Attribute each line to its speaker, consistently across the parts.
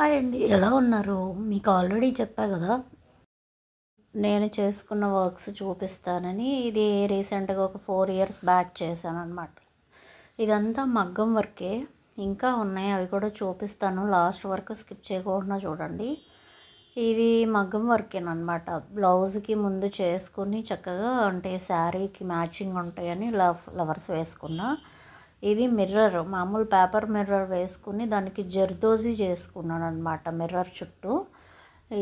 Speaker 1: Hi అండి, ఎలా ఉన్నారు? మీకు ఆల్రెడీ చెప్పా కదా, నేను చేసుకున్న వర్క్స్ చూపిస్తానని. ఇది రీసెంట్గా ఒక 4 ఇయర్స్ బ్యాక్ చేశాను అనమాట. ఇదంతా మగ్గం వర్కే, ఇంకా ఉన్నాయి, అవి కూడా చూపిస్తాను. లాస్ట్ వరకు స్కిప్ చేయకుండా చూడండి. ఇది మగ్గం వర్కేనమాట. బ్లౌజ్కి ముందు చేసుకుని చక్కగా, అంటే శారీకి మ్యాచింగ్ ఉంటాయని ఫ్లవర్స్ వేసుకున్నా. ఇది మిర్రర్, మామూలు పేపర్ మిర్రర్ వేసుకుని దానికి జర్దోజీ చేసుకున్నాను అనమాట. మిర్రర్ చుట్టూ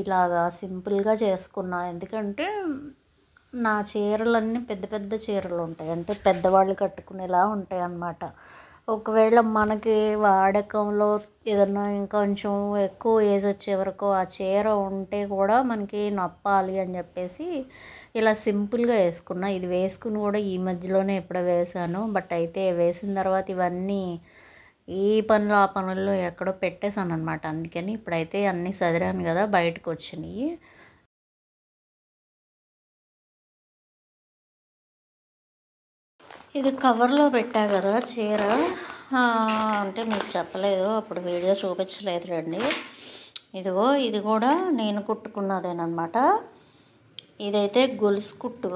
Speaker 1: ఇలాగా సింపుల్గా చేసుకున్నా. ఎందుకంటే నా చీరలన్నీ పెద్ద పెద్ద చీరలు ఉంటాయి, అంటే పెద్దవాళ్ళు కట్టుకునేలా ఉంటాయి అన్నమాట. ఒకవేళ మనకి వాడకంలో ఏదన్నా ఇంకొంచెం ఎక్కువ ఏజ్ వచ్చే వరకు ఆ చీర ఉంటే కూడా మనకి నప్పాలి అని చెప్పేసి ఇలా సింపుల్గా వేసుకున్నా. ఇది వేసుకుని కూడా ఈ మధ్యలోనే ఎప్పుడో వేసాను. బట్ అయితే వేసిన తర్వాత ఇవన్నీ ఈ పనులు ఆ పనుల్లో ఎక్కడో పెట్టేశాను అనమాట. అందుకని ఇప్పుడైతే అన్నీ సదిరాను కదా, బయటకు వచ్చినాయి. ఇది కవర్లో పెట్టా కదా చీర, అంటే మీకు చెప్పలేదు, అప్పుడు వీడియో చూపించలేదు రండి. ఇదిగో, ఇది కూడా నేను కుట్టుకున్నదేనమాట. ఇదైతే గొలుసు కుట్టు,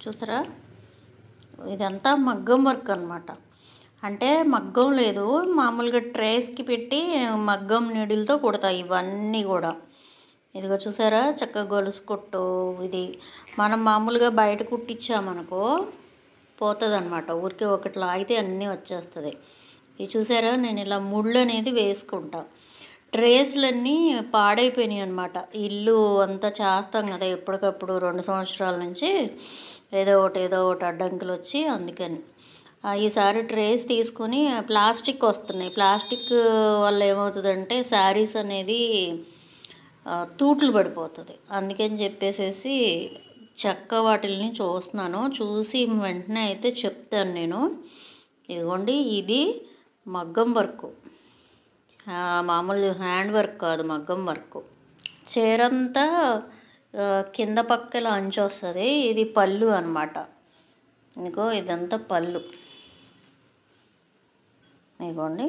Speaker 1: చూసారా? ఇదంతా మగ్గం వర్క్ అనమాట. అంటే మగ్గం లేదు, మామూలుగా ట్రేస్కి పెట్టి మగ్గం నీడిల్తో కుడతాయి ఇవన్నీ కూడా. ఇదిగో చూసారా, చక్కగా గొలుసు కుట్టు. ఇది మనం మామూలుగా బయట కుట్టించామనుకో పోతుంది అనమాట, ఊరికే ఒకటి లాగితే అన్నీ వచ్చేస్తుంది. ఇది చూసారా, నేను ఇలా ముళ్ళు అనేది వేసుకుంటా. ట్రేస్లన్నీ పాడైపోయినాయి అనమాట. ఇల్లు అంతా చేస్తాం కదా ఎప్పటికప్పుడు, 2 సంవత్సరాల నుంచి ఏదో ఒకటి అడ్డంకులు వచ్చి, అందుకని ఈసారి ట్రేస్ తీసుకొని ప్లాస్టిక్ వస్తున్నాయి. ప్లాస్టిక్ వల్ల ఏమవుతుందంటే శారీస్ అనేది తూట్లు పడిపోతుంది. అందుకని చెప్పేసి చెక్క వాటిల్ని చూస్తున్నాను, చూసి వెంటనే అయితే చెప్తాను నేను. ఇదిగోండి, ఇది మగ్గం వర్క్, మామూలు హ్యాండ్ వర్క్ కాదు, మగ్గం వర్క్. చీరంతా కింద పక్కల అంచు వస్తుంది. ఇది పళ్ళు అనమాట. ఇదిగో ఇదంతా పళ్ళు, ఇదిగోండి,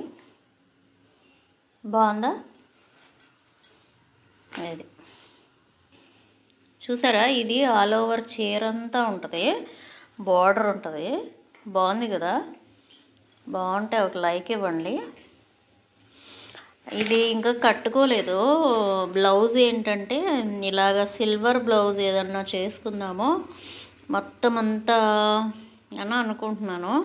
Speaker 1: బాగుందా? ఇది చూసారా, ఇది ఆల్ ఓవర్ చీర అంతా ఉంటుంది, బార్డర్ ఉంటుంది. బాగుంది కదా? బాగుంటే ఒక లైక్ ఇవ్వండి. ఇది ఇంకా కట్టుకోలేదు. బ్లౌజ్ ఏంటంటే ఇలాగ సిల్వర్ బ్లౌజ్ ఏదన్నా చేసుకుందామో మొత్తం అంతా అని అనుకుంటున్నాను.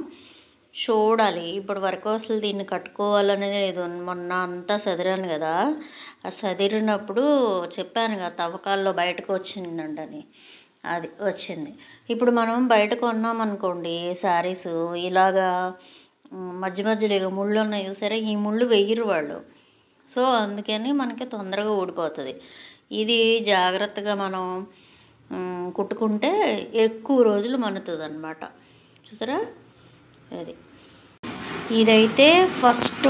Speaker 1: చూడాలి. ఇప్పటి వరకు అసలు దీన్ని కట్టుకోవాలనేది లేదు. మొన్న అంతా సదిరాను కదా, ఆ సదిరినప్పుడు చెప్పాను కదా తవ్వకాల్లో బయటకు వచ్చిందంటని, అది వచ్చింది. ఇప్పుడు మనం బయట కొన్నాం అనుకోండి శారీస్, ఇలాగా మధ్య మధ్యలో ఇక ముళ్ళు ఉన్నాయి చూసారా, ఈ ముళ్ళు వెయ్యరు వాళ్ళు. సో అందుకని మనకి తొందరగా ఊడిపోతుంది. ఇది జాగ్రత్తగా మనం కుట్టుకుంటే ఎక్కువ రోజులు మన్నుతుంది అనమాట. చూసారా, అది ఇదైతే ఫస్ట్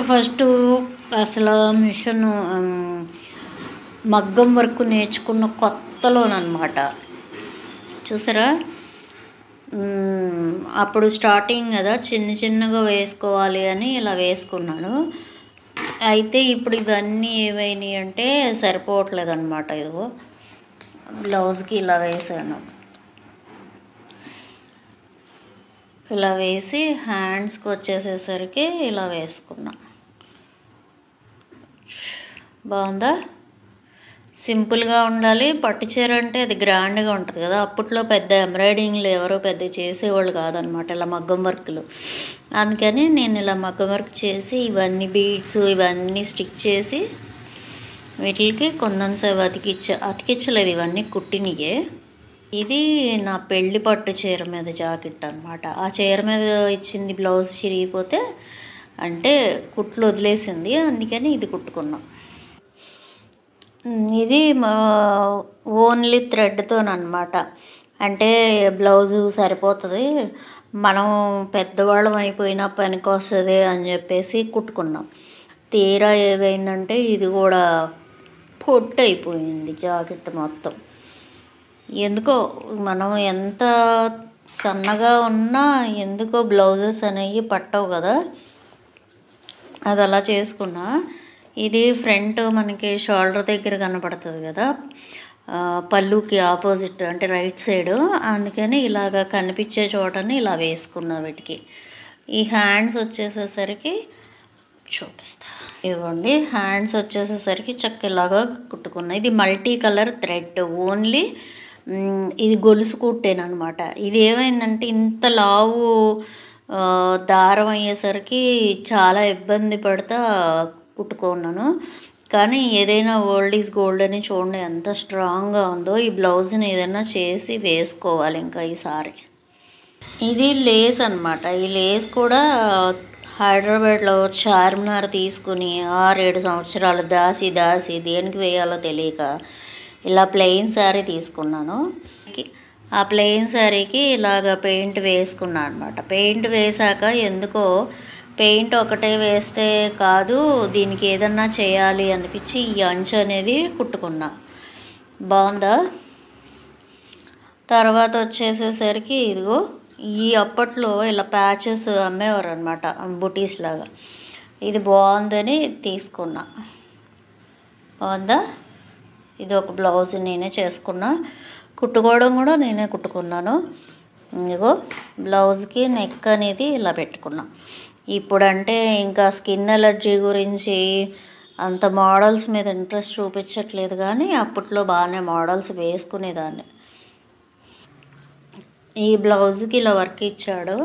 Speaker 1: అసలు మిషన్ మగ్గం వర్క్ నేర్చుకున్న కొత్తలోనమాట. చూసారా, అప్పుడు స్టార్టింగ్ కదా, చిన్నగా వేసుకోవాలి అని ఇలా వేసుకున్నాను. అయితే ఇప్పుడు ఇవన్నీ ఏమైనాయి అంటే సరిపోవట్లేదు అనమాట. ఇదిగో బ్లౌజ్కి ఇలా వేసాను, ఇలా వేసి హ్యాండ్స్కి వచ్చేసేసరికి ఇలా వేసుకున్నా. బాగుందా? సింపుల్గా ఉండాలి. పట్టు చీర అంటే అది గ్రాండ్గా ఉంటుంది కదా. అప్పట్లో పెద్ద ఎంబ్రాయిడింగ్లు ఎవరో పెద్ద చేసేవాళ్ళు కాదనమాట, ఇలా మగ్గం వర్క్లు. అందుకని నేను ఇలా మగ్గం వర్క్ చేసి ఇవన్నీ బీడ్స్ ఇవన్నీ స్టిక్ చేసి వీటికి కొందన్సేపు అతికించలేదు, ఇవన్నీ కుట్టినయే. ఇది నా పెళ్లి పట్టు చీర మీద జాకెట్ అనమాట. ఆ చీర మీద ఇచ్చింది బ్లౌజ్ చిరిగిపోతే, అంటే కుట్లు వదిలేసింది, అందుకని ఇది కుట్టుకున్నాం. ఇది ఓన్లీ థ్రెడ్తోనమాట. అంటే బ్లౌజు సరిపోతుంది, మనం పెద్దవాళ్ళం అయిపోయినా పనికి వస్తుంది అని చెప్పేసి కుట్టుకున్నాం. తీరా ఏమైందంటే ఇది కూడా పొట్టు అయిపోయింది జాకెట్ మొత్తం. ఎందుకో మనం ఎంత సన్నగా ఉన్నా ఎందుకో బ్లౌజెస్ అనేవి పట్టవు కదా, అది అలా చేసుకున్నా. ఇది ఫ్రంట్ మనకి షోల్డర్ దగ్గర కనపడుతుంది కదా, పళ్ళుకి ఆపోజిట్ అంటే రైట్ సైడు, అందుకని ఇలాగ కనిపించే చోటని ఇలా వేసుకున్నా వీటికి. ఈ హ్యాండ్స్ వచ్చేసేసరికి చూపిస్తా, ఇవ్వండి. హ్యాండ్స్ వచ్చేసేసరికి ఇలాగా కుట్టుకున్నా. ఇది మల్టీ కలర్ థ్రెడ్, ఓన్లీ ఇది గొలుసు కుట్టేనమాట. ఇది ఏమైందంటే ఇంత లావు దారం అయ్యేసరికి చాలా ఇబ్బంది పడతా కుట్టుకున్నాను. కానీ ఏదైనా ఓల్డ్ ఈజ్ గోల్డ్ అని చూడండి ఎంత స్ట్రాంగ్గా ఉందో. ఈ బ్లౌజ్ని ఏదైనా చేసి వేసుకోవాలి ఇంకా ఈసారి. ఇది లేస్ అనమాట. ఈ లేస్ కూడా హైదరాబాద్లో చార్మినార్ తీసుకుని 6-7 సంవత్సరాలు దాసి దేనికి వేయాలో తెలియక ఇలా ప్లెయిన్ శారీ తీసుకున్నాను. ఆ ప్లెయిన్ శారీకి ఇలాగ పెయింట్ వేసుకున్నాను అనమాట. పెయింట్ వేసాక ఎందుకో పెయింట్ ఒకటే వేస్తే కాదు, దీనికి ఏదన్నా చేయాలి అనిపించి ఈ అంచు అనేది కుట్టుకున్నా. బాగుందా? తర్వాత వచ్చేసేసరికి ఇదిగో ఈ అప్పట్లో ఇలా ప్యాచెస్ అమ్మేవారు అనమాట, బుటీస్ లాగా. ఇది బాగుందని తీసుకున్నా. బాగుందా? ఇది ఒక బ్లౌజ్ నేనే చేసుకున్నా, కుట్టుకోవడం కూడా నేనే కుట్టుకున్నాను. ఇదిగో బ్లౌజ్కి నెక్ అనేది ఇలా పెట్టుకున్నా. ఇప్పుడంటే ఇంకా స్కిన్ ఎలర్జీ గురించి అంత మోడల్స్ మీద ఇంట్రెస్ట్ చూపించట్లేదు, కానీ అప్పట్లో బాగానే మోడల్స్ వేసుకునేదాన్ని. ఈ బ్లౌజ్కి ఇలా వర్క్ ఇచ్చాడు.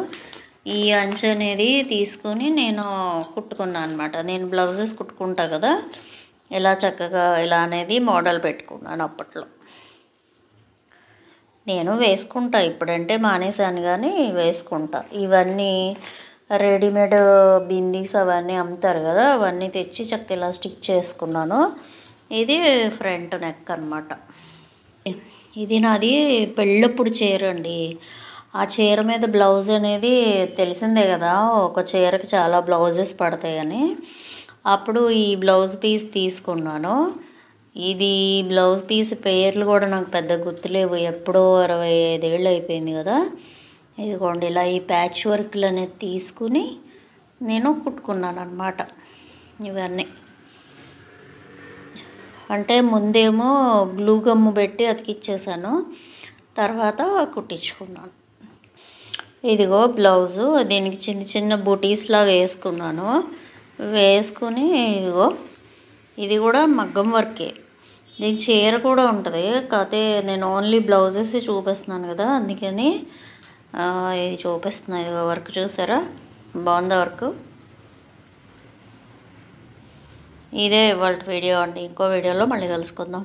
Speaker 1: ఈ అంచు అనేది తీసుకొని నేను కుట్టుకున్నాను అనమాట. నేను బ్లౌజెస్ కుట్టుకుంటా కదా, ఇలా చక్కగా ఇలా అనేది మోడల్ పెట్టుకున్నాను. అప్పట్లో నేను వేసుకుంటా, ఇప్పుడంటే మానేసాను కానీ వేసుకుంటా. ఇవన్నీ రెడీమేడ్ బిందీస్ అవన్నీ అమ్ముతారు కదా, అవన్నీ తెచ్చి చక్కగా ఇలా స్టిచ్ చేసుకున్నాను. ఇది ఫ్రంట్ నెక్ అనమాట. ఇది నాది పెళ్ళప్పుడు చీర అండి. ఆ చీర మీద బ్లౌజ్ అనేది తెలిసిందే కదా, ఒక చీరకి చాలా బ్లౌజెస్ పడతాయని. అప్పుడు ఈ బ్లౌజ్ పీస్ తీసుకున్నాను. ఇది బ్లౌజ్ పీస్ పేర్లు కూడా నాకు పెద్ద గుర్తులేవు, ఎప్పుడో 25 ఏళ్ళు అయిపోయింది కదా. ఇదిగోండి ఇలా ఈ ప్యాచ్ వర్క్లు అనేది తీసుకుని నేను కుట్టుకున్నాను అనమాట. ఇవన్నీ అంటే ముందేమో గ్లూ గమ్ము పెట్టి అతికిచ్చేసాను, తర్వాత కుట్టించుకున్నాను. ఇదిగో బ్లౌజు, దీనికి చిన్న చిన్న బూటీస్లా వేసుకున్నాను. వేసుకుని ఇదిగో ఇది కూడా మగ్గం వర్కే. దీనికి చీర కూడా ఉంటుంది, కాకపోతే నేను ఓన్లీ బ్లౌజెస్ చూపిస్తున్నాను కదా, అందుకని ఇది చూపిస్తున్నా. ఇదిగో వర్క్ చూసారా, బాగుందా వర్క్? ఇదే ఇవాళ వీడియో అండి. ఇంకో వీడియోలో మళ్ళీ కలుసుకుందాం.